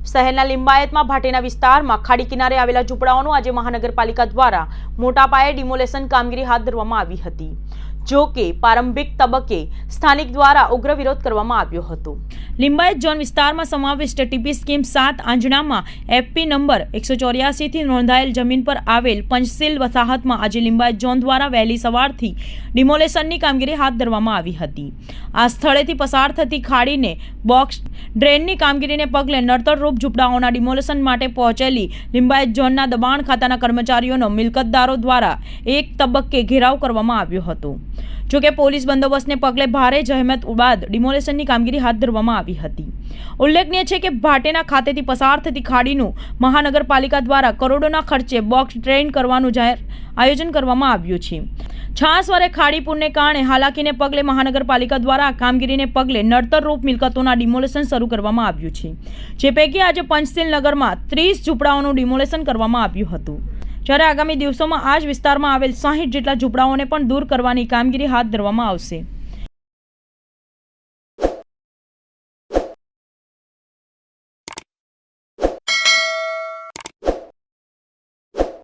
શહેરના લિંબાયતમાં ભાટેના વિસ્તારમાં ખાડી કિનારે આવેલા ઝૂંપડાઓનું આજે મહાનગરપાલિકા દ્વારા મોટા પાયે ડિમોલેશન કામગીરી હાથ ધરવામાં આવી હતી। જો કે પ્રારંભિક તબક્કે સ્થાનિક દ્વારા ઉગ્ર વિરોધ કરવામાં આવ્યો હતો। લિંબાયત ઝોન વિસ્તારમાં સમાવિષ્ટ ટીપી સ્કીમ 7 આંજણામાં એફપી નંબર 184 થી નોંધાયેલ જમીન પર આવેલ પંચશીલ વસાહતમાં આજે લિંબાયત ઝોન દ્વારા વહેલી સવારથી ડિમોલેશનની કામગીરી હાથ ધરવામાં આવી હતી। આ સ્થળેથી પસાર થતી ખાડીને બોક્સ ડ્રેનની કામગીરીને પગલે નડતરરૂપ ઝૂંપડાઓના ડિમોલેશન માટે પહોંચેલી લિંબાયત ઝોનના દબાણ ખાતાના કર્મચારીઓનો મિલકતદારો દ્વારા એક તબક્કે ઘેરાવ કરવામાં આવ્યો હતો। જો કે પોલીસ બંદોબસ્તને પગલે ભારે જહેમત બાદ ડિમોલેશનની કામગીરી હાથ ધરવામાં આવી હતી। ઉલ્લેખનીય છે કે ભાટેના ખાતેથી પસાર થતી ખાડીનું મહાનગરપાલિકા દ્વારા કરોડોના ખર્ચે બોક્સ ડ્રેન કરવાનું આયોજન કરવામાં આવ્યું છે। છાસવારે ખાડી પૂરને કારણે હાલાકીને પગલે મહાનગરપાલિકા દ્વારા આ કામગીરીને પગલે નડતરરૂપ મિલકતોના ડિમોલેશન શરૂ કરવામાં આવ્યું છે, જે પૈકી આજે પંચશીલ નગરમાં 30 ઝૂંપડાઓનું ડિમોલેશન કરવામાં આવ્યું હતું, જ્યારે આગામી દિવસોમાં આ જ વિસ્તારમાં આવેલ 60 જેટલા ઝૂંપડાઓને પણ દૂર કરવાની કામગીરી હાથ ધરવામાં આવશે।